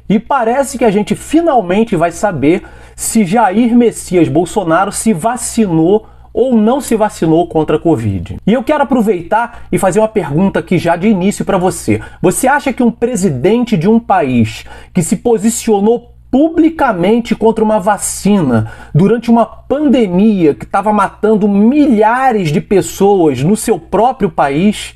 E parece que a gente finalmente vai saber se Jair Messias Bolsonaro se vacinou ou não se vacinou contra a Covid. E eu quero aproveitar e fazer uma pergunta aqui já de início para você. Você acha que um presidente de um país que se posicionou publicamente contra uma vacina durante uma pandemia que estava matando milhares de pessoas no seu próprio país,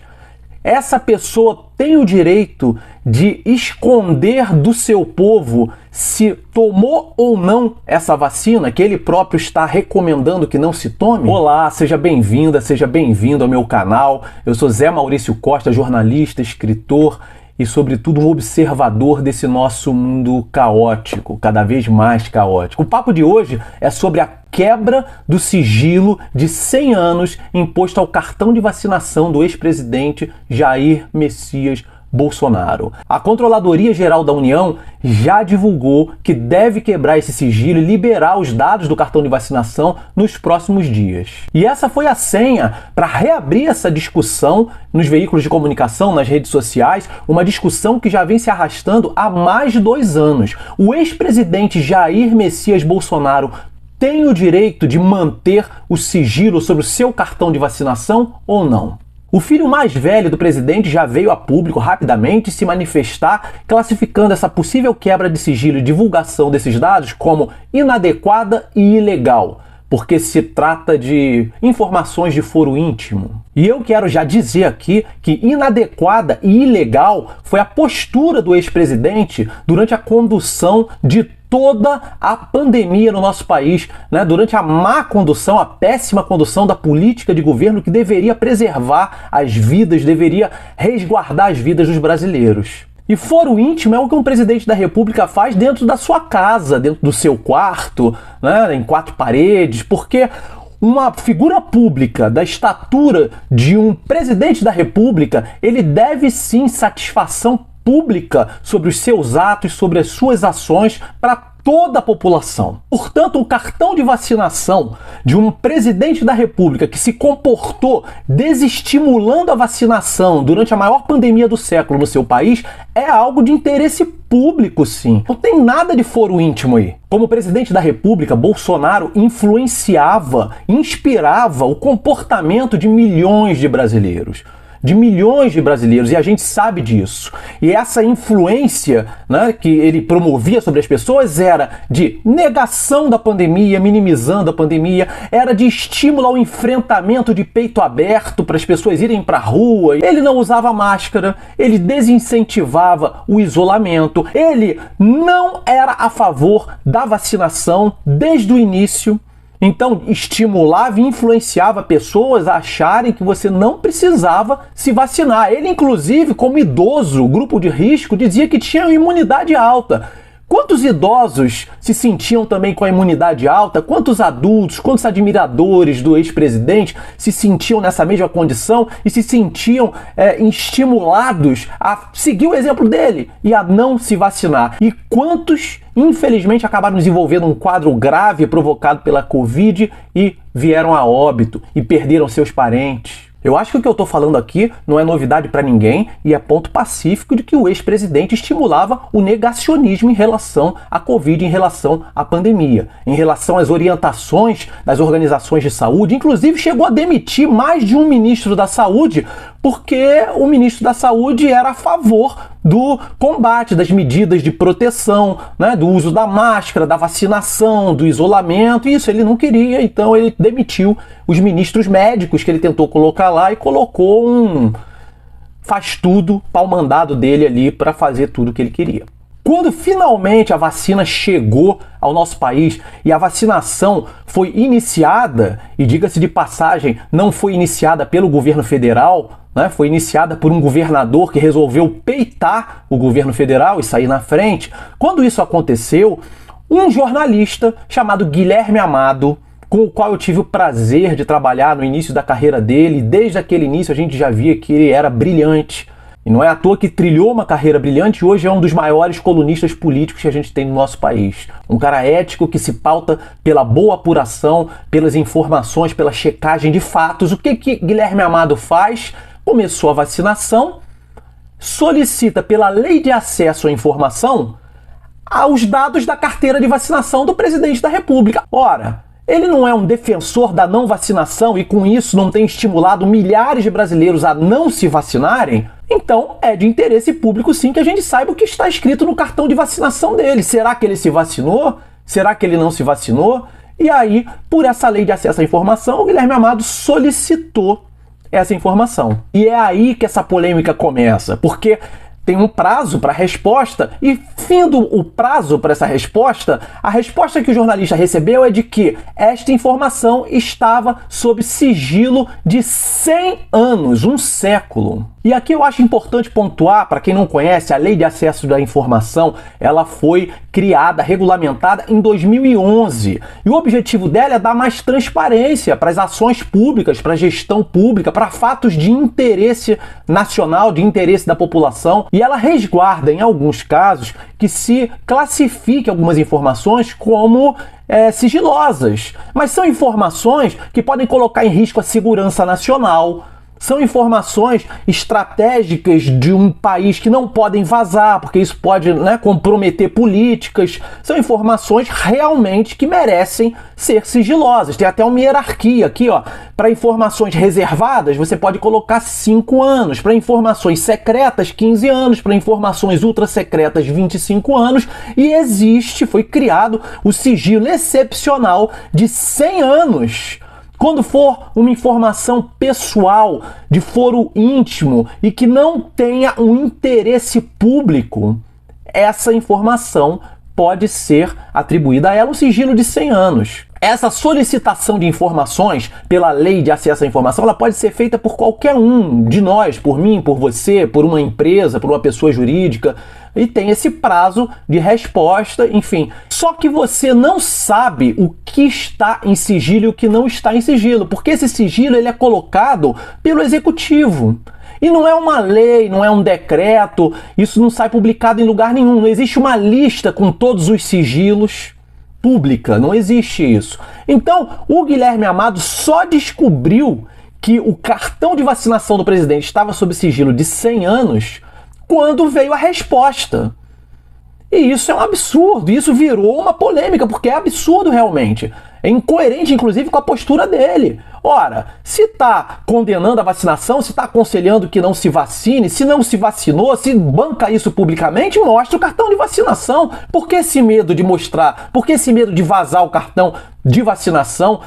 essa pessoa tem o direito de esconder do seu povo se tomou ou não essa vacina que ele próprio está recomendando que não se tome? Olá, seja bem-vinda, seja bem-vindo ao meu canal. Eu sou Zé Maurício Costa, jornalista, escritor e, sobretudo, um observador desse nosso mundo caótico, cada vez mais caótico. O papo de hoje é sobre a quebra do sigilo de 100 anos imposto ao cartão de vacinação do ex-presidente Jair Messias Bolsonaro. A Controladoria Geral da União já divulgou que deve quebrar esse sigilo e liberar os dados do cartão de vacinação nos próximos dias. E essa foi a senha para reabrir essa discussão nos veículos de comunicação, nas redes sociais, uma discussão que já vem se arrastando há mais de 2 anos. O ex-presidente Jair Messias Bolsonaro tem o direito de manter o sigilo sobre o seu cartão de vacinação ou não? O filho mais velho do presidente já veio a público rapidamente se manifestar, classificando essa possível quebra de sigilo e divulgação desses dados como inadequada e ilegal, porque se trata de informações de foro íntimo. E eu quero já dizer aqui que inadequada e ilegal foi a postura do ex-presidente durante a condução de toda a pandemia no nosso país, né? Durante a má condução, a péssima condução da política de governo que deveria preservar as vidas, deveria resguardar as vidas dos brasileiros. E foro íntimo é o que um presidente da República faz dentro da sua casa, dentro do seu quarto, né? Em 4 paredes, porque uma figura pública da estatura de um presidente da República, ele deve sim satisfação pública sobre os seus atos, sobre as suas ações para toda a população. Portanto, o cartão de vacinação de um presidente da República que se comportou desestimulando a vacinação durante a maior pandemia do século no seu país é algo de interesse público, sim. Não tem nada de foro íntimo aí. Como presidente da República, Bolsonaro influenciava, inspirava o comportamento de milhões de brasileiros. E a gente sabe disso. E essa influência, né, que ele promovia sobre as pessoas era de negação da pandemia, minimizando a pandemia, era de estímulo ao enfrentamento de peito aberto para as pessoas irem para a rua. Ele não usava máscara, ele desincentivava o isolamento, ele não era a favor da vacinação desde o início. Então, estimulava e influenciava pessoas a acharem que você não precisava se vacinar. Ele, inclusive, como idoso, grupo de risco, dizia que tinha imunidade alta. Quantos idosos se sentiam também com a imunidade alta? Quantos adultos, quantos admiradores do ex-presidente se sentiam nessa mesma condição e se sentiam estimulados a seguir o exemplo dele e a não se vacinar? E quantos, infelizmente, acabaram desenvolvendo um quadro grave provocado pela Covid e vieram a óbito e perderam seus parentes? Eu acho que o que eu estou falando aqui não é novidade para ninguém e é ponto pacífico de que o ex-presidente estimulava o negacionismo em relação à Covid, em relação à pandemia, em relação às orientações das organizações de saúde. Inclusive chegou a demitir mais de um ministro da saúde porque o ministro da saúde era a favor do combate, das medidas de proteção, né, do uso da máscara, da vacinação, do isolamento. Isso ele não queria, então ele demitiu os ministros médicos que ele tentou colocar lá e colocou um faz-tudo, pau-mandado dele ali para fazer tudo o que ele queria. Quando finalmente a vacina chegou ao nosso país e a vacinação foi iniciada, e diga-se de passagem, não foi iniciada pelo governo federal, né? Foi iniciada por um governador que resolveu peitar o governo federal e sair na frente. Quando isso aconteceu, um jornalista chamado Guilherme Amado, com o qual eu tive o prazer de trabalhar no início da carreira dele, desde aquele início a gente já via que ele era brilhante. E não é à toa que trilhou uma carreira brilhante e hoje é um dos maiores colunistas políticos que a gente tem no nosso país. Um cara ético que se pauta pela boa apuração, pelas informações, pela checagem de fatos. O que Guilherme Amado faz? Começou a vacinação, solicita pela Lei de Acesso à Informação aos dados da carteira de vacinação do presidente da República. Ora, ele não é um defensor da não vacinação e com isso não tem estimulado milhares de brasileiros a não se vacinarem? Então é de interesse público sim que a gente saiba o que está escrito no cartão de vacinação dele. Será que ele se vacinou? Será que ele não se vacinou? E aí, por essa lei de acesso à informação, o Guilherme Amado solicitou essa informação. E é aí que essa polêmica começa, porque tem um prazo para a resposta e, findo o prazo para essa resposta, a resposta que o jornalista recebeu é de que esta informação estava sob sigilo de 100 anos, um século. E aqui eu acho importante pontuar, para quem não conhece, a Lei de Acesso à Informação, ela foi criada, regulamentada em 2011. E o objetivo dela é dar mais transparência para as ações públicas, para a gestão pública, para fatos de interesse nacional, de interesse da população. E ela resguarda, em alguns casos, que se classifique algumas informações como sigilosas. Mas são informações que podem colocar em risco a segurança nacional. São informações estratégicas de um país que não podem vazar, porque isso pode, comprometer políticas. São informações realmente que merecem ser sigilosas. Tem até uma hierarquia aqui, ó. Para informações reservadas, você pode colocar 5 anos. Para informações secretas, 15 anos. Para informações ultra secretas, 25 anos. E foi criado o sigilo excepcional de 100 anos. Quando for uma informação pessoal, de foro íntimo e que não tenha um interesse público, essa informação pode ser atribuída a ela um sigilo de 100 anos. Essa solicitação de informações pela Lei de Acesso à Informação, ela pode ser feita por qualquer um de nós, por mim, por você, por uma empresa, por uma pessoa jurídica, e tem esse prazo de resposta, enfim. Só que você não sabe o que está em sigilo e o que não está em sigilo, porque esse sigilo ele é colocado pelo Executivo. E não é uma lei, não é um decreto, isso não sai publicado em lugar nenhum, não existe uma lista com todos os sigilos pública, não existe isso. Então, o Guilherme Amado só descobriu que o cartão de vacinação do presidente estava sob sigilo de 100 anos quando veio a resposta. E isso é um absurdo, isso virou uma polêmica, porque é absurdo realmente. É incoerente, inclusive, com a postura dele. Ora, se está condenando a vacinação, se está aconselhando que não se vacine, se não se vacinou, se banca isso publicamente, mostra o cartão de vacinação. Por que esse medo de mostrar? Por que esse medo de vazar o cartão de vacinação,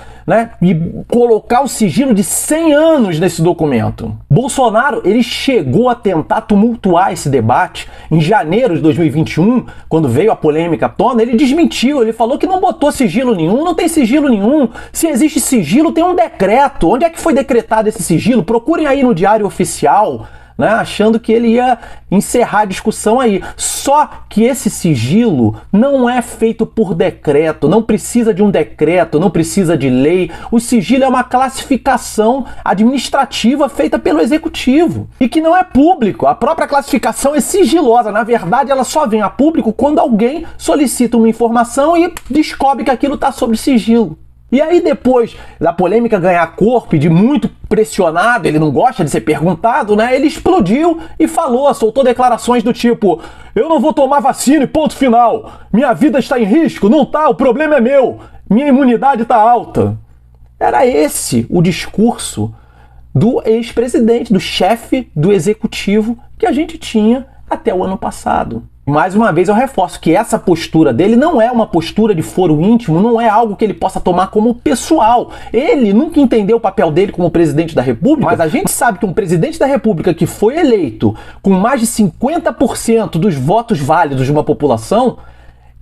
e colocar o sigilo de 100 anos nesse documento? Bolsonaro, ele chegou a tentar tumultuar esse debate em janeiro de 2021, quando veio a polêmica à tona. Ele desmentiu, ele falou que não botou sigilo nenhum, não tem sigilo nenhum. Se existe sigilo, tem um decreto. Onde é que foi decretado esse sigilo? Procurem aí no Diário Oficial, achando que ele ia encerrar a discussão aí. Só que esse sigilo não é feito por decreto, não precisa de um decreto, não precisa de lei. O sigilo é uma classificação administrativa feita pelo Executivo e que não é público. A própria classificação é sigilosa. Na verdade, ela só vem a público quando alguém solicita uma informação e descobre que aquilo está sob sigilo. E aí, depois da polêmica ganhar corpo e de muito pressionado, ele não gosta de ser perguntado, ele explodiu e soltou declarações do tipo: eu não vou tomar vacina e ponto final, minha vida está em risco, não tá, o problema é meu, minha imunidade está alta. Era esse o discurso do ex-presidente, do chefe do Executivo que a gente tinha até o ano passado. Mais uma vez eu reforço que essa postura dele não é uma postura de foro íntimo, não é algo que ele possa tomar como pessoal. Ele nunca entendeu o papel dele como presidente da República, mas a gente sabe que um presidente da República que foi eleito com mais de 50% dos votos válidos de uma população,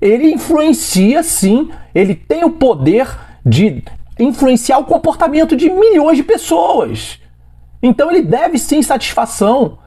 ele influencia sim, ele tem o poder de influenciar o comportamento de milhões de pessoas. Então ele deve sim satisfação,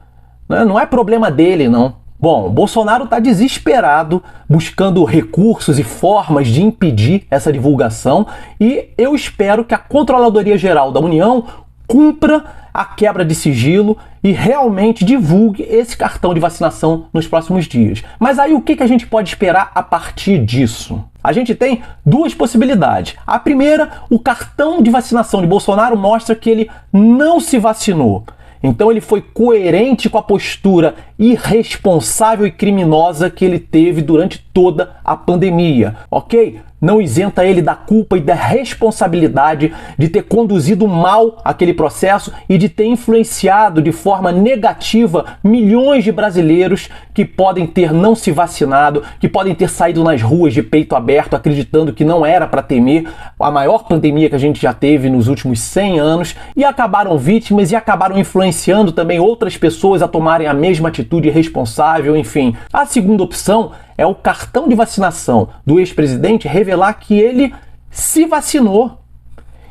não é problema dele, não. Bom, Bolsonaro está desesperado, buscando recursos e formas de impedir essa divulgação, e eu espero que a Controladoria Geral da União cumpra a quebra de sigilo e realmente divulgue esse cartão de vacinação nos próximos dias. Mas aí o que a gente pode esperar a partir disso? A gente tem duas possibilidades. A primeira, o cartão de vacinação de Bolsonaro mostra que ele não se vacinou. Então ele foi coerente com a postura irresponsável e criminosa que ele teve durante toda a pandemia, ok? Não isenta ele da culpa e da responsabilidade de ter conduzido mal aquele processo e de ter influenciado de forma negativa milhões de brasileiros que podem ter não se vacinado, que podem ter saído nas ruas de peito aberto acreditando que não era para temer a maior pandemia que a gente já teve nos últimos 100 anos e acabaram vítimas e acabaram influenciando também outras pessoas a tomarem a mesma atitude irresponsável, enfim. A segunda opção é o cartão de vacinação do ex-presidente revelar que ele se vacinou.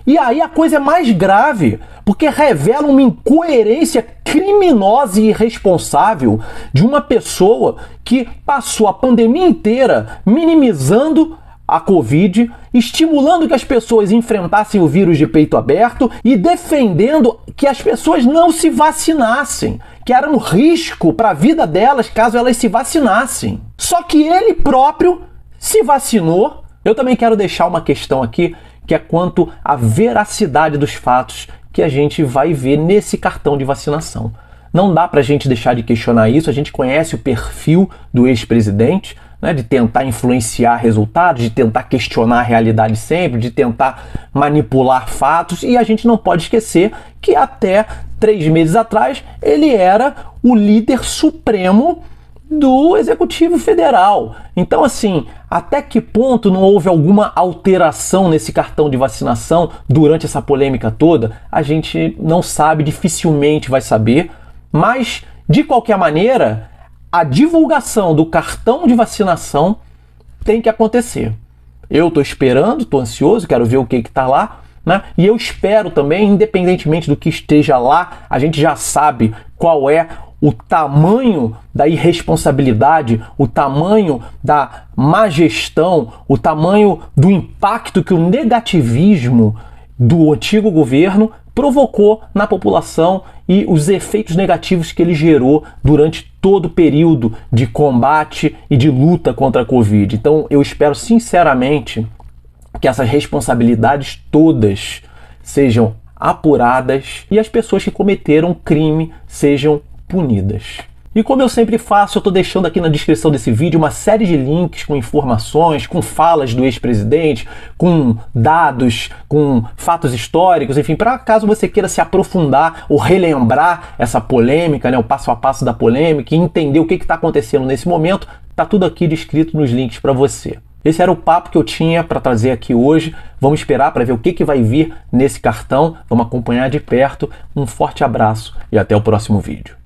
E aí a coisa é mais grave, porque revela uma incoerência criminosa e irresponsável de uma pessoa que passou a pandemia inteira minimizando a Covid, estimulando que as pessoas enfrentassem o vírus de peito aberto e defendendo que as pessoas não se vacinassem, que era um risco para a vida delas caso elas se vacinassem. Só que ele próprio se vacinou. Eu também quero deixar uma questão aqui, que é quanto à veracidade dos fatos que a gente vai ver nesse cartão de vacinação. Não dá para a gente deixar de questionar isso, a gente conhece o perfil do ex-presidente, né, de tentar influenciar resultados, de tentar questionar a realidade sempre, de tentar manipular fatos, e a gente não pode esquecer que até 3 meses atrás ele era o líder supremo do Executivo Federal. Então, assim, até que ponto não houve alguma alteração nesse cartão de vacinação durante essa polêmica toda? A gente não sabe, dificilmente vai saber, mas, de qualquer maneira, a divulgação do cartão de vacinação tem que acontecer. Eu estou esperando, estou ansioso, quero ver o que está lá, né? E eu espero também, independentemente do que esteja lá, a gente já sabe qual é o tamanho da irresponsabilidade, o tamanho da má gestão, o tamanho do impacto que o negativismo do antigo governo provocou na população e os efeitos negativos que ele gerou durante todo o período de combate e de luta contra a Covid. Então eu espero sinceramente que essas responsabilidades todas sejam apuradas e as pessoas que cometeram crime sejam punidas. E como eu sempre faço, eu estou deixando aqui na descrição desse vídeo uma série de links com informações, com falas do ex-presidente, com dados, com fatos históricos, enfim, para caso você queira se aprofundar ou relembrar essa polêmica, né, o passo a passo da polêmica e entender o que está acontecendo nesse momento, está tudo aqui descrito nos links para você. Esse era o papo que eu tinha para trazer aqui hoje. Vamos esperar para ver o que vai vir nesse cartão. Vamos acompanhar de perto. Um forte abraço e até o próximo vídeo.